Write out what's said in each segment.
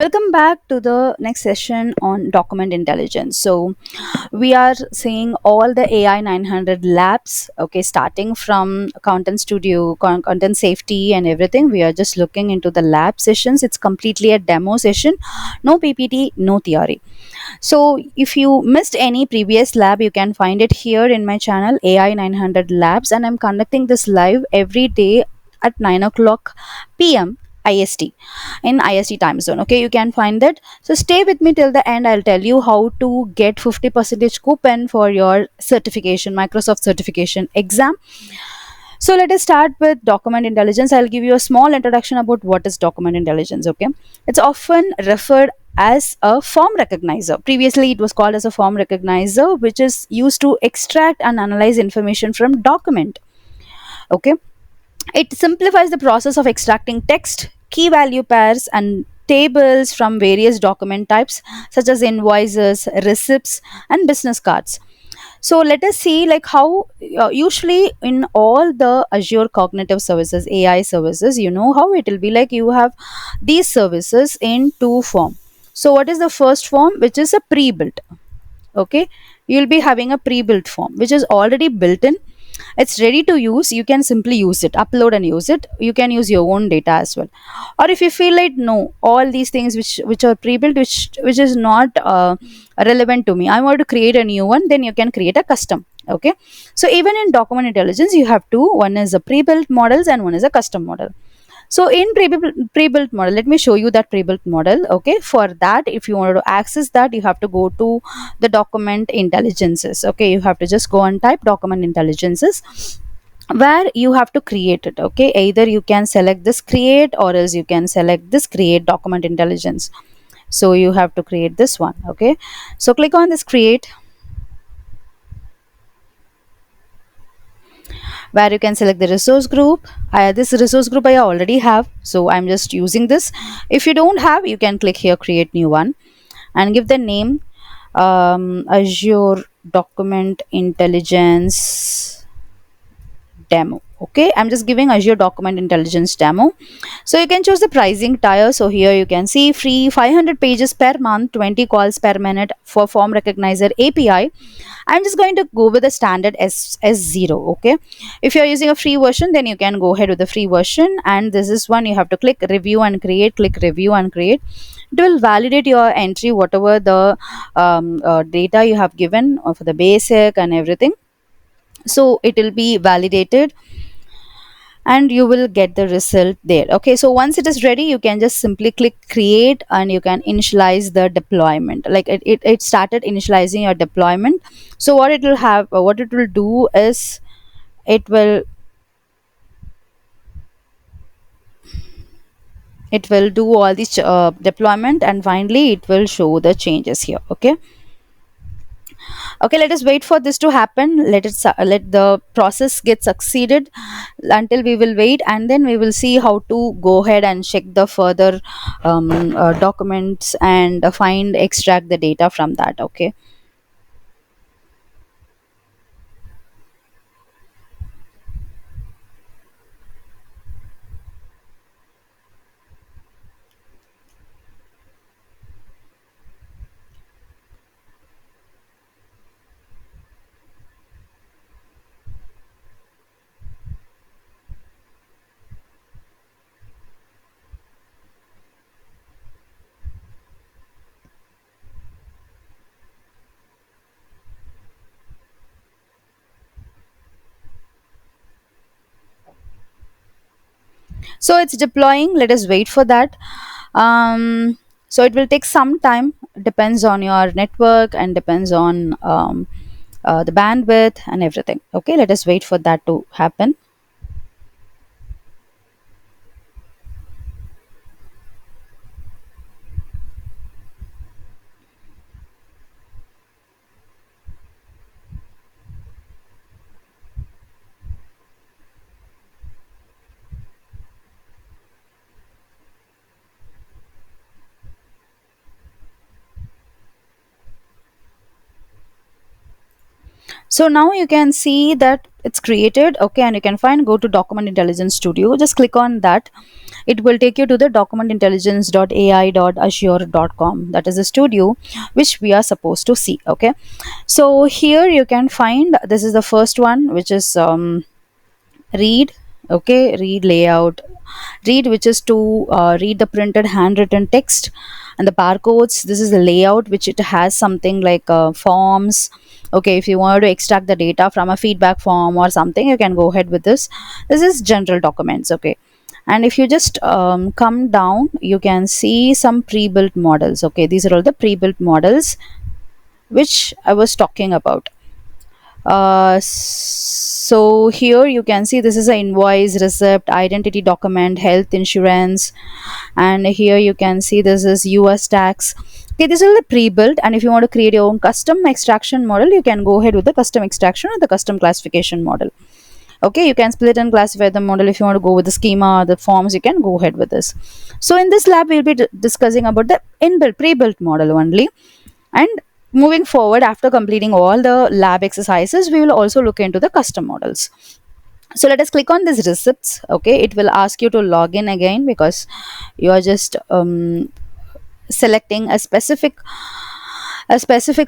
Welcome back to the next session on document intelligence. So, we are seeing all the AI 900 labs, okay, starting from content studio, content safety, and everything. We are just looking into the lab sessions. It's completely a demo session, no PPT, no theory. So, if you missed any previous lab, you can find it here in my channel, AI 900 Labs, and I'm conducting this live every day at 9 o'clock p.m. IST in IST time zone. Okay, you can find that. So stay with me till the end. I'll tell you how to get 50% coupon for your certification, Microsoft certification exam. So let us start with document intelligence. I'll give you a small introduction about what is document intelligence. Okay, it's often referred as a form recognizer. Previously, it was called as a form recognizer, which is used to extract and analyze information from document. Okay, it simplifies the process of extracting text, key value pairs, and tables from various document types such as invoices, receipts, and business cards. So let us see like how usually in all the Azure cognitive services, AI services, you know how it will be like you have these services in two form. So what is the first form, which is a pre-built? Okay, you'll be having a pre-built form which is already built in. It's ready to use. You can simply use it, upload and use it. You can use your own data as well. Or if you feel like no, all these things which are pre-built, which is not relevant to me, I want to create a new one, then you can create a custom. Okay, so even in document intelligence you have two. One is a pre-built models and one is a custom model. So in pre-built model, let me show you that pre-built model. Okay, for that, if you want to access that, you have to go to the document intelligences. Okay, you have to just go and type document intelligences where you have to create it. Okay, either you can select this create or else you can select this create document intelligence. So you have to create this one. Okay, so click on this create, where you can select the resource group. This resource group I already have, so I'm just using this. If you don't have, you can click here create new one and give the name Azure document intelligence demo. Okay, I'm just giving Azure document intelligence demo. So you can choose the pricing tier. So here you can see free 500 pages per month, 20 calls per minute for form recognizer API. I'm just going to go with the standard S0. Okay, if you're using a free version, then you can go ahead with the free version. And this is one you have to click review and create, click review and create. It will validate your entry, whatever the data you have given for the basic and everything. So it will be validated and you will get the result there. Okay, so once it is ready, you can just simply click create and you can initialize the deployment. Like it started initializing your deployment. So what it will have, what it will do is it will do all this deployment, and finally it will show the changes here. Okay, okay, let us wait for this to happen. Let the process get succeeded until we will wait, and then we will see how to go ahead and check the further documents and find extract the data from that. Okay, so it's deploying. Let us wait for that. So it will take some time, depends on your network and depends on the bandwidth and everything. Okay, let us wait for that to happen. So now you can see that it's created, okay, and you can find go to document intelligence studio, just click on that. It will take you to the documentintelligence.ai.azure.com. That is the studio which we are supposed to see, okay. So here you can find, this is the first one, which is read, okay, read layout, read, which is to read the printed handwritten text and the barcodes. This is the layout, which it has something like forms, okay. If you want to extract the data from a feedback form or something, you can go ahead with this. This is general documents, okay. And if you just come down, you can see some pre-built models, okay. These are all the pre-built models which I was talking about. So here you can see this is an invoice, receipt, identity document, health insurance, and here you can see this is US tax. Okay, this is the pre-built, and if you want to create your own custom extraction model, you can go ahead with the custom extraction or the custom classification model. Okay, you can split and classify the model. If you want to go with the schema or the forms, you can go ahead with this. So in this lab, we'll be discussing about the inbuilt pre-built model only. And moving forward, after completing all the lab exercises, we will also look into the custom models. So let us click on this receipts, okay. It will ask you to log in again because you are just selecting a specific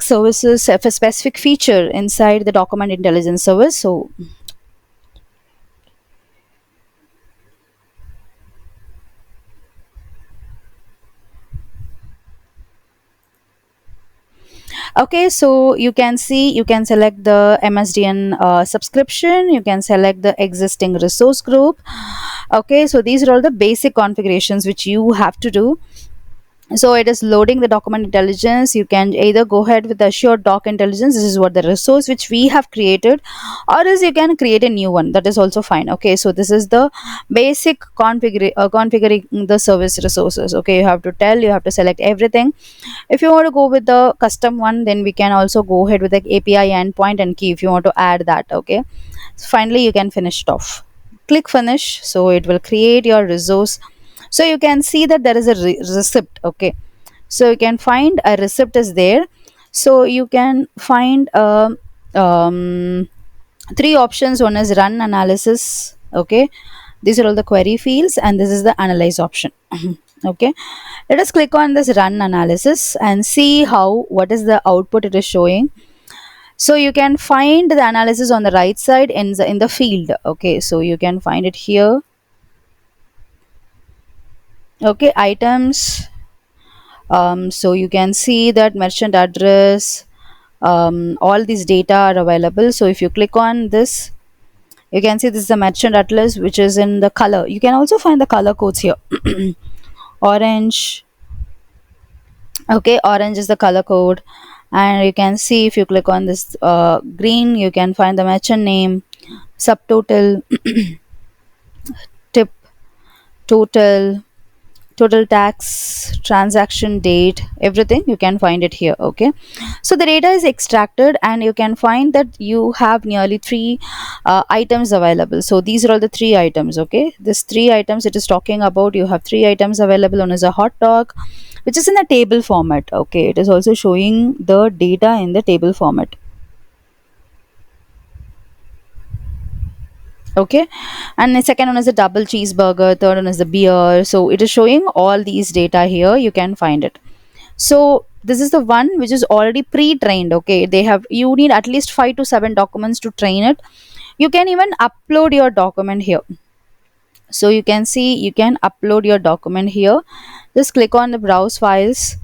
services, a specific feature inside the document intelligence service. So okay, so you can see, you can select the MSDN subscription, you can select the existing resource group. Okay, so these are all the basic configurations which you have to do. So it is loading the document intelligence. You can either go ahead with the Azure Doc Intelligence. This is what the resource which we have created, or else you can create a new one. That is also fine. Okay, so this is the basic configuring the service resources. Okay, you have to tell, you have to select everything. If you want to go with the custom one, then we can also go ahead with the API endpoint and key if you want to add that. Okay, so finally you can finish it off. Click finish, so it will create your resource. So you can see that there is a receipt, okay. So you can find a receipt is there. So you can find um, three options. One is run analysis, okay. These are all the query fields, and this is the analyze option. Okay, let us click on this run analysis and see how, what is the output it is showing. So you can find the analysis on the right side in the field, okay. So you can find it here, okay, items. So you can see that merchant address, all these data are available. So if you click on this, you can see this is the merchant atlas which is in the color. You can also find the color codes here. Orange, okay, orange is the color code. And you can see if you click on this green, you can find the merchant name, subtotal, tip, total, total tax, transaction date, everything you can find it here, okay. So the data is extracted, and you can find that you have nearly three items available. So these are all the three items, okay. This three items it is talking about, you have three items available. One is a hot dog, which is in a table format, okay. It is also showing the data in the table format, okay. And the second one is a double cheeseburger, third one is the beer. So it is showing all these data here, you can find it. So this is the one which is already pre-trained, okay. They have, you need at least 5 to 7 documents to train it. You can even upload your document here. So you can see, you can upload your document here. Just click on the browse files,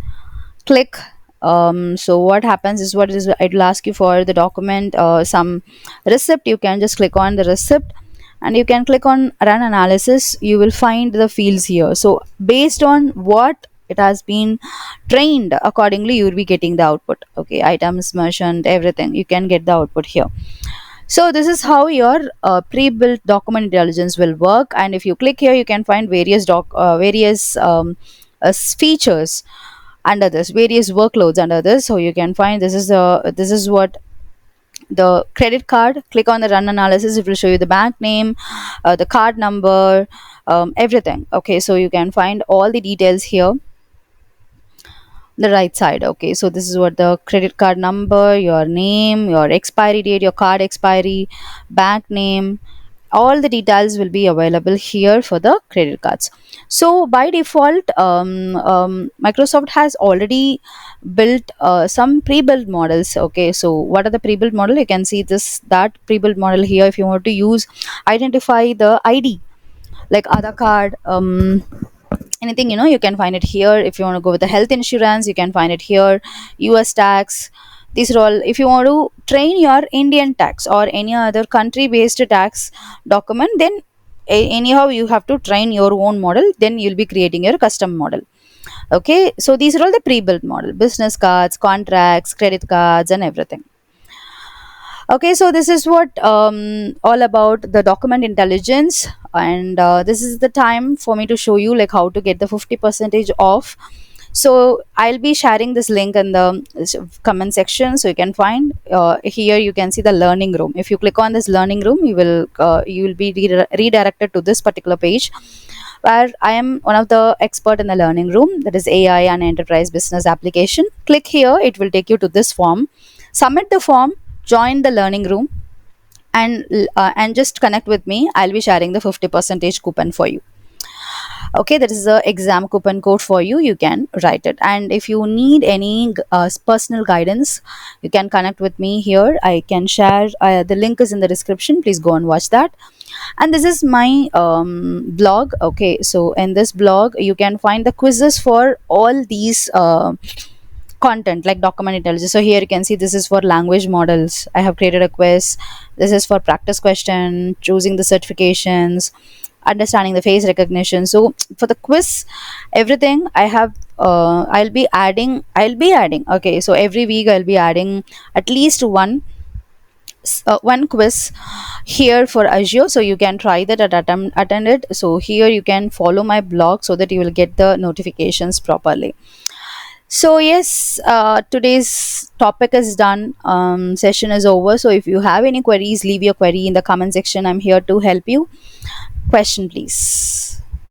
click. So what happens is, what is, it will ask you for the document, some receipt. You can just click on the receipt, and you can click on run analysis. You will find the fields here. So based on what it has been trained, accordingly you will be getting the output, okay. Items, merchant, everything, you can get the output here. So this is how your pre-built document intelligence will work. And if you click here, you can find various features under this, various workloads under this. So you can find, this is what the credit card. Click on the run analysis, it will show you the bank name, the card number, everything, okay. So you can find all the details here. the right side. Okay, so this is what the credit card number, your name, your expiry date, your card expiry, bank name, all the details will be available here for the credit cards. So by default, Microsoft has already built some pre-built models. Okay, so what are the pre-built model? You can see this that pre-built model here. If you want to use identify the ID like Aadhaar card, anything, you can find it here. If you want to go with the health insurance, you can find it here. US tax, these are all. If you want to train your Indian tax or any other country based tax document, then anyhow you have to train your own model, then you'll be creating your custom model. Okay, so these are all the pre-built model: business cards, contracts, credit cards, and everything. Okay, so this is what all about the document intelligence, and this is the time for me to show you like how to get the 50 percentage off. So I'll be sharing this link in the comment section, so you can find here. You can see the learning room. If you click on this learning room, you will be redirected to this particular page where I am one of the expert in the learning room, that is AI and enterprise business application. Click here, it will take you to this form. Submit the form, join the learning room, and just connect with me. I'll be sharing the 50 percentage coupon for you. Okay, that is the exam coupon code for you. You can write it, and if you need any personal guidance, you can connect with me here. I can share the link is in the description. Please go and watch that. And this is my blog. Okay, so in this blog you can find the quizzes for all these content like document intelligence. So here you can see this is for language models. I have created a quiz. This is for practice question, choosing the certifications, understanding the face recognition. So for the quiz, everything I have, I'll be adding. Okay, so every week I'll be adding at least one quiz here for Azure, so you can try that and attend it. So here you can follow my blog so that you will get the notifications properly. So yes, today's topic is done. Session is over. So if you have any queries, leave your query in the comment section. I'm here to help you. Question, please.